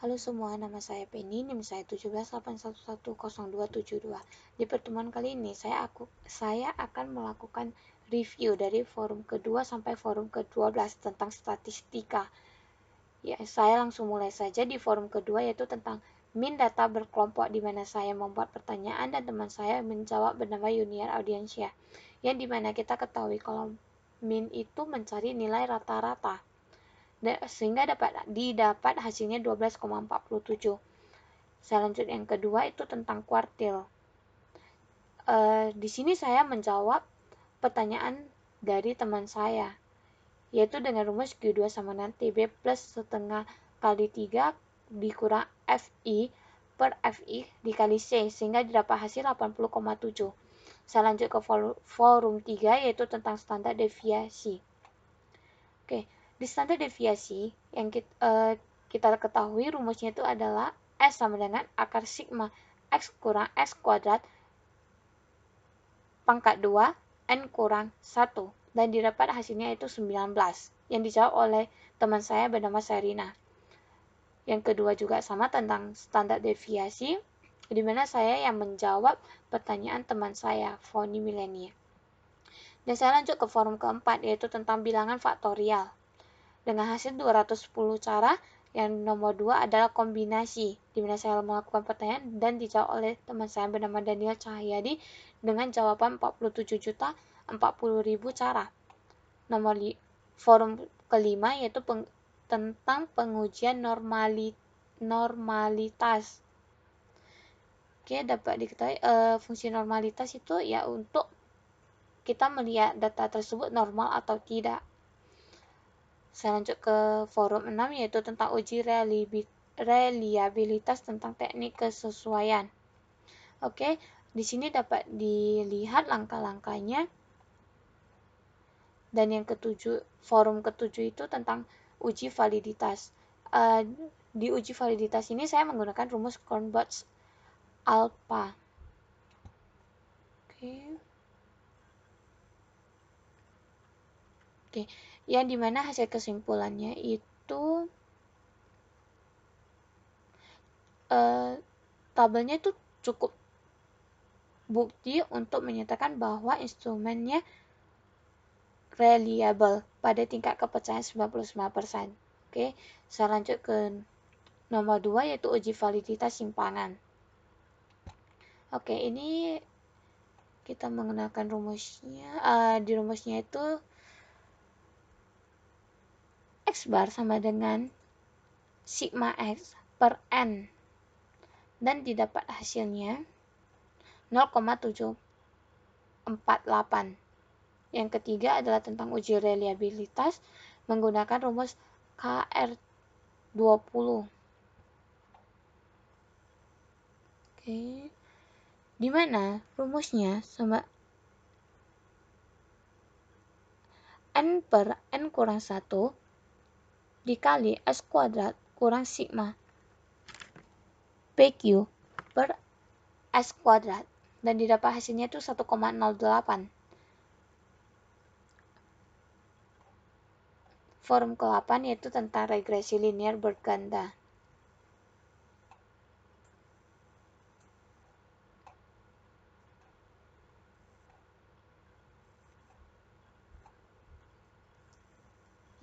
Halo semua, nama saya Penny, NIM saya 1781102272. Di pertemuan kali ini saya akan melakukan review dari forum kedua sampai forum ke-12 tentang statistika. Ya, saya langsung mulai saja di forum kedua, yaitu tentang min data berkelompok, di mana saya membuat pertanyaan dan teman saya menjawab bernama Junior Audiensia. Yang dimana kita ketahui kalau min itu mencari nilai rata-rata, sehingga didapat hasilnya 12,47. Selanjutnya yang kedua itu tentang kuartil. Di sini saya menjawab pertanyaan dari teman saya, yaitu dengan rumus Q2 sama dengan TB plus setengah kali 3 dikurang FI per FI dikali C, sehingga didapat hasil 80,7. Saya lanjut ke forum 3, yaitu tentang standar deviasi. Oke, di standar deviasi yang kita ketahui rumusnya itu adalah S sama dengan akar sigma X kurang S kuadrat pangkat 2 N kurang 1, dan didapat hasilnya itu 19, yang dijawab oleh teman saya bernama Serina. Yang kedua juga sama tentang standar deviasi, di mana saya yang menjawab pertanyaan teman saya, Foni Milenia. Dan saya lanjut ke forum keempat, yaitu tentang bilangan faktorial. Dengan hasil 210 cara, yang nomor 2 adalah kombinasi, di mana saya melakukan pertanyaan dan dijawab oleh teman saya bernama Daniel Cahyadi dengan jawaban 47.040.000 cara. Forum kelima yaitu tentang pengujian normalitas. Oke, dapat diketahui fungsi normalitas itu ya untuk kita melihat data tersebut normal atau tidak. Saya lanjut ke forum 6, yaitu tentang uji reliabilitas tentang teknik kesesuaian. Oke, di sini dapat dilihat langkah-langkahnya. Dan yang ketujuh, forum ketujuh itu tentang uji validitas. Di uji validitas ini saya menggunakan rumus Cronbach's alpha. Oke, yang dimana hasil kesimpulannya itu tabelnya itu cukup bukti untuk menyatakan bahwa instrumennya reliable pada tingkat kepercayaan 99%. Oke, saya lanjut ke nomor 2, yaitu uji validitas simpangan. Oke, ini kita menggunakan rumusnya. Di rumusnya itu X bar sama dengan sigma X per N, dan didapat hasilnya 0,748. Yang ketiga adalah tentang uji reliabilitas menggunakan rumus KR20. Oke, di mana rumusnya sama N per N kurang 1 dikali S kuadrat kurang sigma PQ per S kuadrat, dan didapat hasilnya itu 1,08. Forum ke-8 yaitu tentang regresi linear berganda.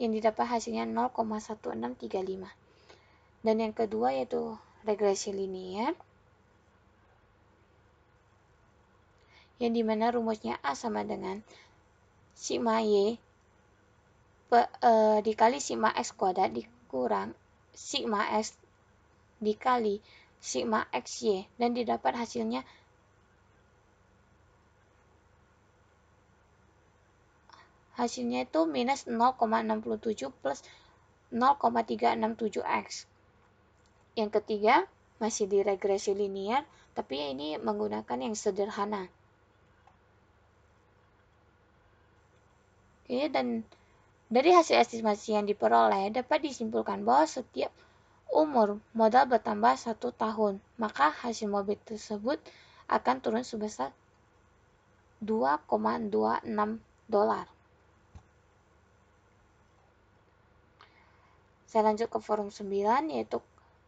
Yang didapat hasilnya 0,1635. Dan yang kedua yaitu regresi linear, yang dimana rumusnya A sama dengan sigma Y dikali sigma X kuadrat dikurang sigma X dikali sigma XY, dan didapat hasilnya itu minus 0,67 plus 0,367X. Yang ketiga masih di regresi linear, tapi ini menggunakan yang sederhana. Oke, dan dari hasil estimasi yang diperoleh dapat disimpulkan bahwa setiap umur modal bertambah 1 tahun, maka hasil mobil tersebut akan turun sebesar $2,26. Saya lanjut ke forum 9, yaitu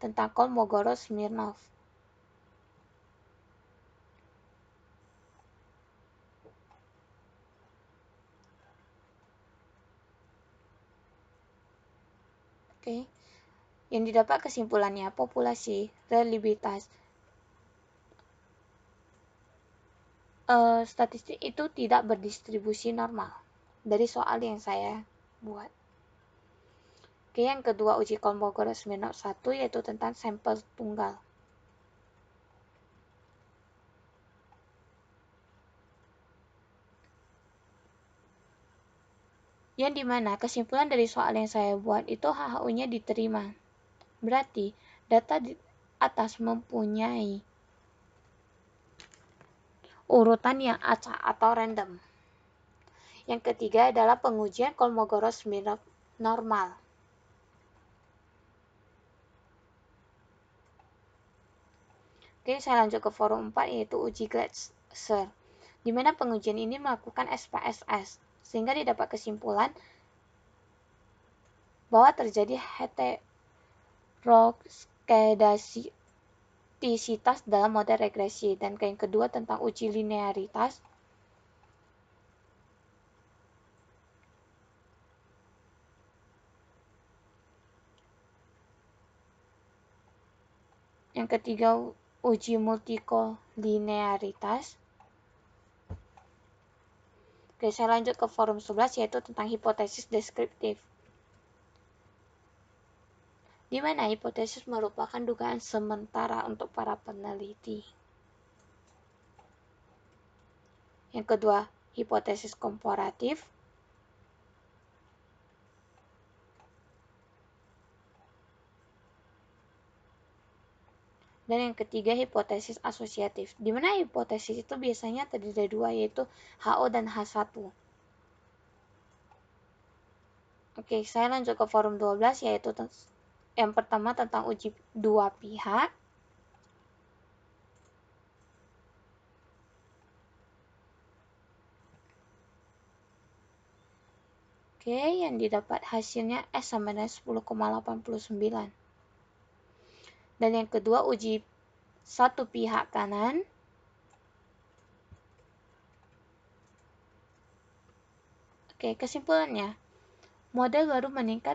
tentang Kolmogorov-Smirnov. Oke. Yang didapat kesimpulannya, populasi reliabilitas statistik itu tidak berdistribusi normal dari soal yang saya buat. Oke, yang kedua uji Kolmogorov-Smirnov 1 yaitu tentang sampel tunggal. Yang dimana kesimpulan dari soal yang saya buat itu HHU-nya diterima. Berarti data di atas mempunyai urutan yang acak atau random. Yang ketiga adalah pengujian Kolmogorov-Smirnov normal. Oke, saya lanjut ke forum 4 yaitu uji Glatzer, di mana pengujian ini melakukan SPSS, sehingga didapat kesimpulan bahwa terjadi heteroskedastisitas dalam model regresi. Dan yang kedua tentang uji linearitas. Yang ketiga uji multikolinearitas. Oke, saya lanjut ke forum 11 yaitu tentang hipotesis deskriptif. Di mana hipotesis merupakan dugaan sementara untuk para peneliti. Yang kedua, hipotesis komparatif. Dan yang ketiga, hipotesis asosiatif. Di mana hipotesis itu biasanya terdiri dari dua, yaitu HO dan H1. Oke, saya lanjut ke forum 12, yaitu yang pertama tentang uji dua pihak. Oke, yang didapat hasilnya S sama dengan 10,89. Dan yang kedua, uji satu pihak kanan. Oke, kesimpulannya, model baru meningkat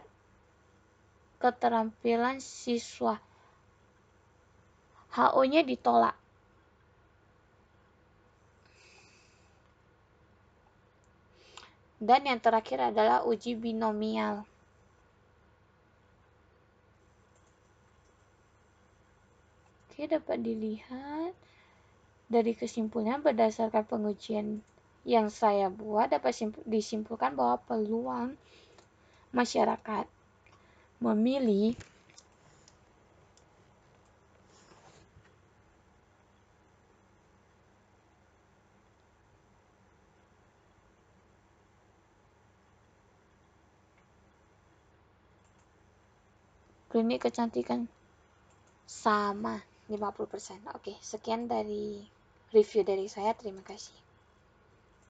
keterampilan siswa. HO-nya ditolak. Dan yang terakhir adalah uji binomial. Oke, dapat dilihat dari kesimpulan berdasarkan pengujian yang saya buat dapat disimpulkan bahwa peluang masyarakat memilih klinik kecantikan sama 50%. Oke, sekian dari review dari saya. Terima kasih.